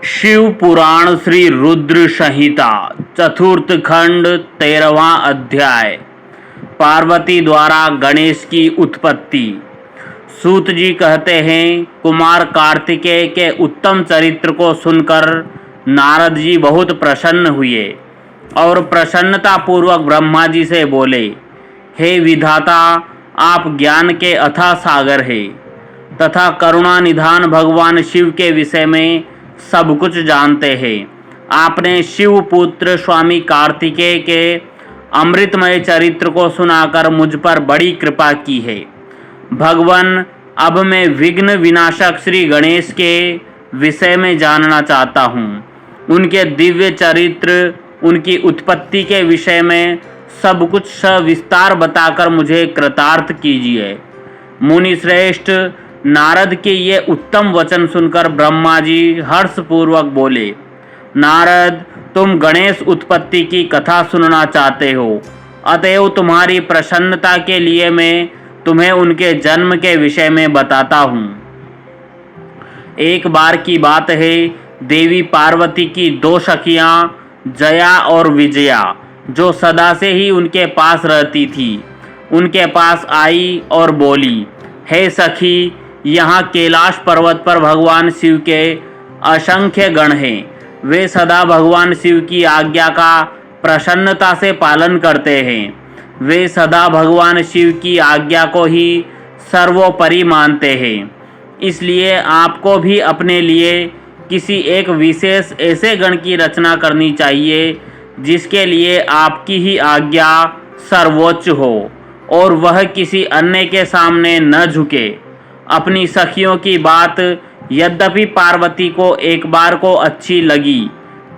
शिव पुराण श्री रुद्र संहिता चतुर्थ खंड 13वां अध्याय। पार्वती द्वारा गणेश की उत्पत्ति। सूत जी कहते हैं, कुमार कार्तिकेय के उत्तम चरित्र को सुनकर नारद जी बहुत प्रसन्न हुए और प्रसन्नता पूर्वक ब्रह्मा जी से बोले, हे विधाता, आप ज्ञान के अथाह सागर है तथा करुणा निधान भगवान शिव के विषय में सब कुछ जानते हैं। आपने शिव पुत्र स्वामी कार्तिकेय के अमृतमय चरित्र को सुनाकर मुझ पर बड़ी कृपा की है। भगवान, अब मैं विघ्न विनाशक श्री गणेश के विषय में जानना चाहता हूँ। उनके दिव्य चरित्र, उनकी उत्पत्ति के विषय में सब कुछ सविस्तार बताकर मुझे कृतार्थ कीजिए। मुनि श्रेष्ठ नारद के ये उत्तम वचन सुनकर ब्रह्मा जी हर्षपूर्वक बोले, नारद, तुम गणेश उत्पत्ति की कथा सुनना चाहते हो, अतएव तुम्हारी प्रसन्नता के लिए मैं तुम्हें उनके जन्म के विषय में बताता हूँ। एक बार की बात है, देवी पार्वती की दो सखियाँ जया और विजया, जो सदा से ही उनके पास रहती थी, उनके पास आई और बोली, हे सखी, यहाँ कैलाश पर्वत पर भगवान शिव के असंख्य गण हैं। वे सदा भगवान शिव की आज्ञा का प्रसन्नता से पालन करते हैं। वे सदा भगवान शिव की आज्ञा को ही सर्वोपरि मानते हैं। इसलिए आपको भी अपने लिए किसी एक विशेष ऐसे गण की रचना करनी चाहिए जिसके लिए आपकी ही आज्ञा सर्वोच्च हो और वह किसी अन्य के सामने न झुके। अपनी सखियों की बात यद्यपि पार्वती को एक बार को अच्छी लगी,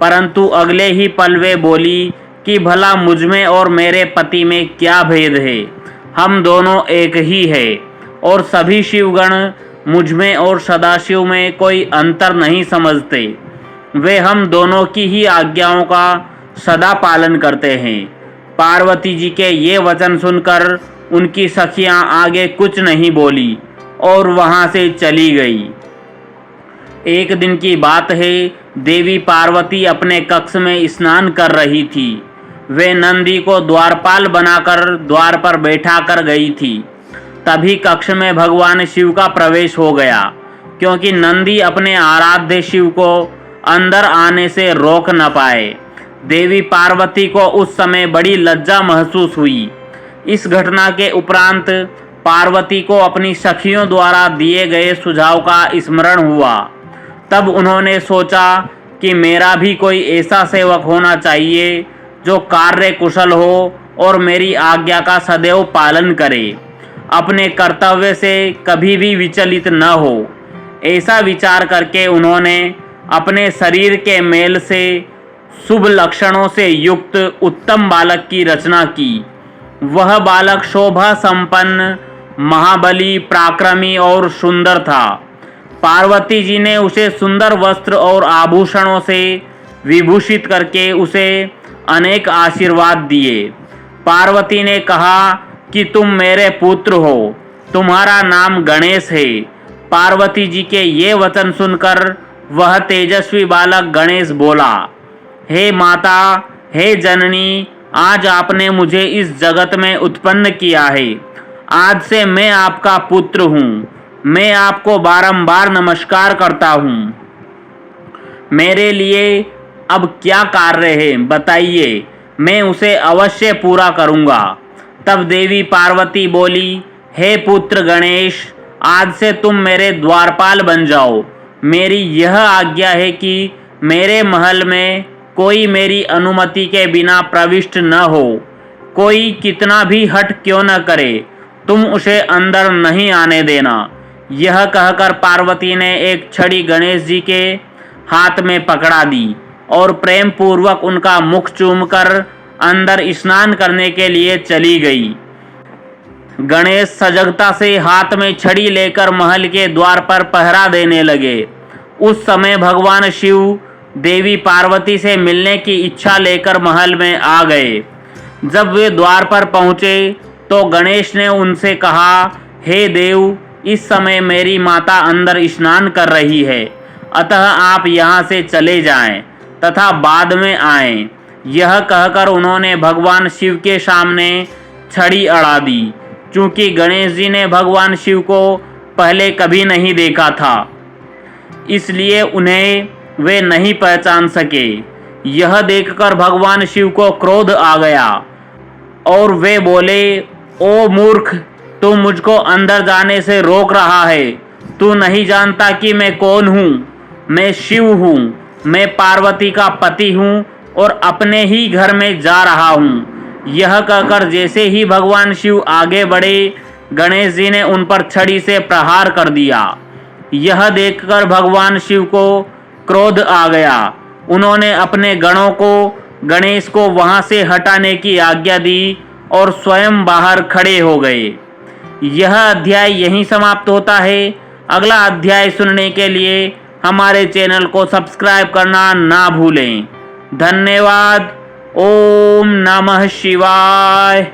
परंतु अगले ही पल वे बोली कि भला मुझमें और मेरे पति में क्या भेद है। हम दोनों एक ही है और सभी शिवगण मुझमें और सदाशिव में कोई अंतर नहीं समझते। वे हम दोनों की ही आज्ञाओं का सदा पालन करते हैं। पार्वती जी के ये वचन सुनकर उनकी सखियां आगे कुछ नहीं बोली और वहां से चली गई। एक दिन की बात है, देवी पार्वती अपने कक्ष में स्नान कर रही थी। वे नंदी को द्वारपाल बनाकर द्वार पर बैठा कर गई थी। तभी कक्ष में भगवान शिव का प्रवेश हो गया, क्योंकि नंदी अपने आराध्य शिव को अंदर आने से रोक न पाए। देवी पार्वती को उस समय बड़ी लज्जा महसूस हुई। इस घटना के उपरांत पार्वती को अपनी सखियों द्वारा दिए गए सुझाव का स्मरण हुआ। तब उन्होंने सोचा कि मेरा भी कोई ऐसा सेवक होना चाहिए जो कार्य कुशल हो और मेरी आज्ञा का सदैव पालन करे, अपने कर्तव्य से कभी भी विचलित न हो। ऐसा विचार करके उन्होंने अपने शरीर के मेल से शुभ लक्षणों से युक्त उत्तम बालक की रचना की। वह बालक शोभा संपन्न, महाबली, पराक्रमी और सुंदर था। पार्वती जी ने उसे सुंदर वस्त्र और आभूषणों से विभूषित करके उसे अनेक आशीर्वाद दिए। पार्वती ने कहा कि तुम मेरे पुत्र हो, तुम्हारा नाम गणेश है। पार्वती जी के ये वचन सुनकर वह तेजस्वी बालक गणेश बोला, हे माता, हे जननी, आज आपने मुझे इस जगत में उत्पन्न किया है। आज से मैं आपका पुत्र हूँ। मैं आपको बारंबार नमस्कार करता हूँ। मेरे लिए अब क्या कार्य है बताइए, मैं उसे अवश्य पूरा करूँगा। तब देवी पार्वती बोली, हे पुत्र गणेश, आज से तुम मेरे द्वारपाल बन जाओ। मेरी यह आज्ञा है कि मेरे महल में कोई मेरी अनुमति के बिना प्रविष्ट न हो। कोई कितना भी हठ क्यों न करे, तुम उसे अंदर नहीं आने देना। यह कहकर पार्वती ने एक छड़ी गणेश जी के हाथ में पकड़ा दी और प्रेम पूर्वक उनका मुख चूमकर अंदर स्नान करने के लिए चली गई। गणेश सजगता से हाथ में छड़ी लेकर महल के द्वार पर पहरा देने लगे। उस समय भगवान शिव देवी पार्वती से मिलने की इच्छा लेकर महल में आ गए। जब वे द्वार पर पहुँचे तो गणेश ने उनसे कहा, हे देव, इस समय मेरी माता अंदर स्नान कर रही है, अतः आप यहाँ से चले जाएं तथा बाद में आएं। यह कहकर उन्होंने भगवान शिव के सामने छड़ी अड़ा दी। चूँकि गणेश जी ने भगवान शिव को पहले कभी नहीं देखा था, इसलिए उन्हें वे नहीं पहचान सके। यह देखकर भगवान शिव को क्रोध आ गया और वे बोले, ओ मूर्ख, तू मुझको अंदर जाने से रोक रहा है। तू नहीं जानता कि मैं कौन हूँ। मैं शिव हूँ। मैं पार्वती का पति हूँ और अपने ही घर में जा रहा हूँ। यह कहकर जैसे ही भगवान शिव आगे बढ़े, गणेश जी ने उन पर छड़ी से प्रहार कर दिया। यह देखकर भगवान शिव को क्रोध आ गया। उन्होंने अपने गणों को गणेश को वहां से हटाने की आज्ञा दी और स्वयं बाहर खड़े हो गए। यह अध्याय यहीं समाप्त होता है। अगला अध्याय सुनने के लिए हमारे चैनल को सब्सक्राइब करना ना भूलें। धन्यवाद। ओम नमः शिवाय।